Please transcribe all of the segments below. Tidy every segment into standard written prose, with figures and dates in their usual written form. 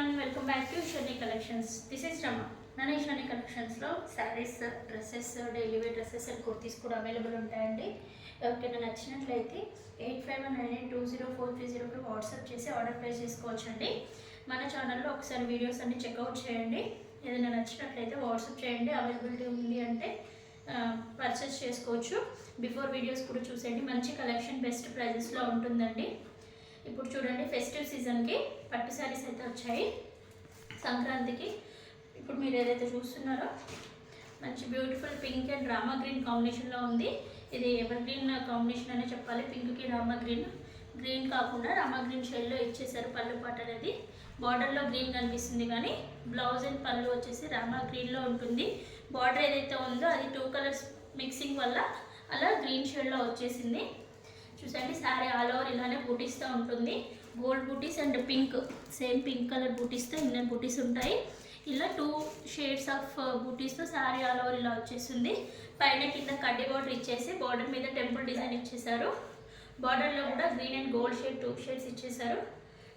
everyone, welcome back to Ishani Collections. This is Rama. మన Ishani Collections లో sarees, dresses, daily wear dresses and kurtis కూడా available ఉంటాయండి. ఎవరికైనా నచ్చినట్లయితే 8519204330కి వాట్సాప్ చేసి ఆర్డర్ ప్లేస్ చేసుకోవచ్చండి. మన ఛానల్లో ఒకసారి వీడియోస్ అన్ని చెక్అవుట్ చేయండి. ఏదైనా నచ్చినట్లయితే వాట్సాప్ చేయండి. అవైలబిలిటీ ఉంది అంటే పర్చేస్ చేసుకోవచ్చు. బిఫోర్ వీడియోస్ కూడా చూసేయండి. మంచి కలెక్షన్ బెస్ట్ ప్రైజెస్లో ఉంటుందండి. ఇప్పుడు చూడండి, ఫెస్టివ్ సీజన్కి పట్టు శారీస్ అయితే వచ్చాయి. సంక్రాంతికి ఇప్పుడు మీరు ఏదైతే చూస్తున్నారో మంచి beautiful pink and Rama green కాంబినేషన్లో ఉంది. ఇది ఎవర్ గ్రీన్ కాంబినేషన్ అనే చెప్పాలి. పింక్కి రామా గ్రీన్ కాకుండా రామా గ్రీన్ షేడ్లో ఇచ్చేసారు. పళ్ళు పాట అనేది బార్డర్లో గ్రీన్ కనిపిస్తుంది, కానీ బ్లౌజ్ అండ్ పళ్ళు వచ్చేసి రామా గ్రీన్లో ఉంటుంది. బార్డర్ ఏదైతే ఉందో అది 2 కలర్స్ మిక్సింగ్ వల్ల అలా గ్రీన్ షేడ్లో వచ్చేసింది. చూసండి, శారీ ఆల్ ఓవర్ ఇలానే బూటీస్తో ఉంటుంది. Gold booties and pink, same pink colour బూటీస్తో ఇన్నర్ బూటీస్ ఉంటాయి. ఇలా 2 షేడ్స్ ఆఫ్ బూటీస్తో శారీ ఆల్ ఓవర్ ఇలా వచ్చేస్తుంది. పైన కింద కడ్డీ బార్డర్ ఇచ్చేసి బార్డర్ మీద టెంపుల్ డిజైన్ ఇచ్చేసారు. బార్డర్లో కూడా green and gold shade 2 shades ఇచ్చేసారు.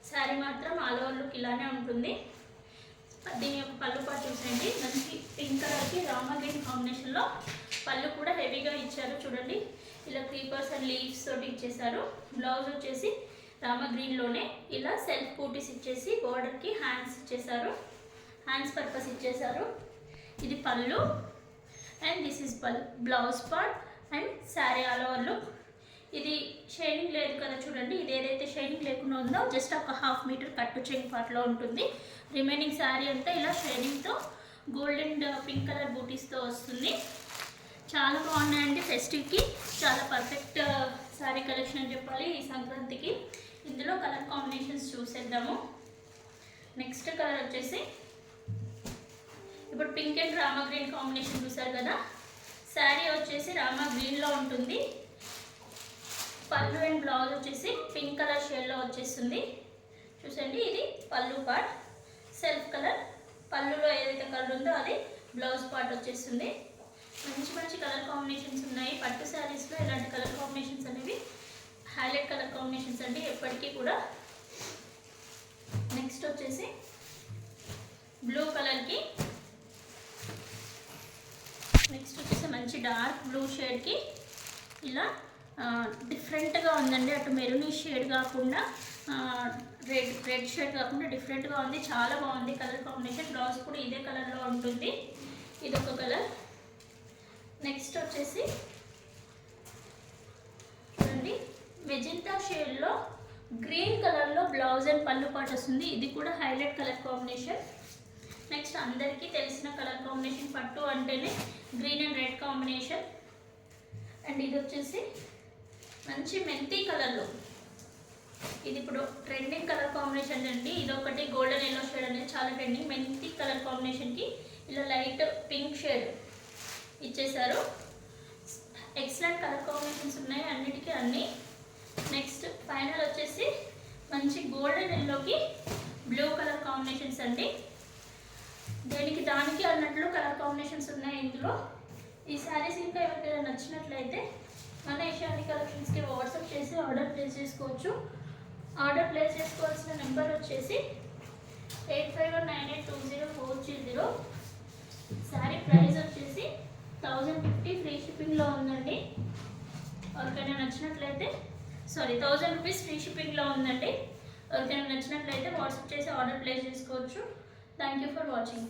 శారీ మాత్రం ఆల్ ఓవర్ లుక్ ఇలానే ఉంటుంది. దీని యొక్క పళ్ళు పాటు చూసండి, మంచి పింక్ కలర్కి రామా గ్రీన్ కాంబినేషన్లో పళ్ళు కూడా హెవీగా ఇచ్చారు. చూడండి, ఇలా క్రీపర్స్ అండ్ లీవ్స్ తోటి ఇచ్చేసారు. బ్లౌజ్ వచ్చేసి రామా గ్రీన్లోనే ఇలా సెల్ఫ్ బూటీస్ ఇచ్చేసి బార్డర్కి హ్యాండ్స్ ఇచ్చేసారు. హ్యాండ్స్ పర్పస్ ఇచ్చేసారు. ఇది పళ్ళు and this is blouse part and sari all over look. ఇది షైనింగ్ లేదు కదా, చూడండి. ఇది ఏదైతే షైనింగ్ లేకుండా ఉందో జస్ట్ ఒక 1/2 మీటర్ కట్టు చెంగ్ పార్ట్లో ఉంటుంది. రిమైనింగ్ శారీ అంతా ఇలా షైనింగ్తో గోల్డ్ అండ్ పింక్ కలర్ బూటీస్తో వస్తుంది. చాలా బాగున్నాయండి. ఫెస్టివ్కి చాలా పర్ఫెక్ట్ శారీ కలెక్షన్ అని చెప్పాలి ఈ సంక్రాంతికి. ఇందులో కలర్ కాంబినేషన్స్ చూసేద్దాము. నెక్స్ట్ కలర్ వచ్చేసి ఇప్పుడు pink and Rama green combination చూసారు కదా. శారీ వచ్చేసి రామా గ్రీన్లో ఉంటుంది. పళ్ళు అండ్ బ్లౌజ్ వచ్చేసి పింక్ కలర్ షేడ్లో వచ్చేస్తుంది. చూసండి, ఇది పళ్ళు పార్ట్, సెల్ఫ్ కలర్. పళ్ళులో ఏదైతే కలర్ ఉందో అది బ్లౌజ్ పార్ట్ వచ్చేస్తుంది. మంచి మంచి కలర్ కాంబినేషన్స్ ఉన్నాయి. పట్టు శారీస్లో ఇలాంటి కలర్ కాంబినేషన్స్ అనేవి హైలైట్ కలర్ కాంబినేషన్స్ అండి ఎప్పటికీ కూడా. నెక్స్ట్ వచ్చేసి బ్లూ కలర్కి, నెక్స్ట్ వచ్చేసి మంచి డార్క్ బ్లూ షేడ్కి ఇలా డిఫరెంట్గా ఉందండి. అటు మెరూనీ షేడ్ కాకుండా రెడ్ షేడ్ కాకుండా డిఫరెంట్గా ఉంది. చాలా బాగుంది కలర్ కాంబినేషన్. బ్లౌజ్ కూడా ఇదే కలర్లో ఉంటుంది. ఇదొక కలర్. నెక్స్ట్ వచ్చేసి చూడండి, మెజెంటా షేడ్లో గ్రీన్ కలర్లో బ్లౌజ్ అండ్ పళ్ళు పాటు వస్తుంది. ఇది కూడా హైలైట్ కలర్ కాంబినేషన్. నెక్స్ట్ అందరికీ తెలిసిన కలర్ కాంబినేషన్, పట్టు అంటేనే green and red combination. And ఇది వచ్చేసి మంచి మెంతి కలర్లో, ఇది ఇప్పుడు ట్రెండింగ్ కలర్ కాంబినేషన్ అండి. ఇదొకటి గోల్డెన్ ఎల్లో షేడ్ అనేది చాలా ట్రెండింగ్. మెంతి కలర్ కాంబినేషన్కి ఇలా లైట్ పింక్ షేడ్ ఇచ్చేసారు. ఎక్సలెంట్ కలర్ కాంబినేషన్స్ ఉన్నాయి అన్నిటికీ అన్నీ. నెక్స్ట్ ఫైనల్ వచ్చేసి మంచి గోల్డెన్ ఎల్లోకి బ్లూ కలర్ కాంబినేషన్స్ అండి. దేనికి దానికి అన్నట్లు కలర్ కాంబినేషన్స్ ఉన్నాయి ఇందులో. ఈ శారీస్ ఇంకా ఎవరికైనా నచ్చినట్లయితే మన ఇషాని కలెక్షన్స్కి వాట్సాప్ చేసి ఆర్డర్ ప్లేస్ చేసుకోవచ్చు. ఆర్డర్ ప్లేస్ చేసుకోవాల్సిన నెంబర్ వచ్చేసి 8519820430. శారీ ప్రైస్ వచ్చేసి 1050 ఫ్రీ షిప్పింగ్లో ఉందండి. ఎవరికైనా నచ్చినట్లయితే 1000 రూపీస్ ఫ్రీ షిప్పింగ్లో ఉందండి. ఎవరికైనా నచ్చినట్లయితే వాట్సాప్ చేసి ఆర్డర్ ప్లేస్ చేసుకోవచ్చు. Thank you for watching.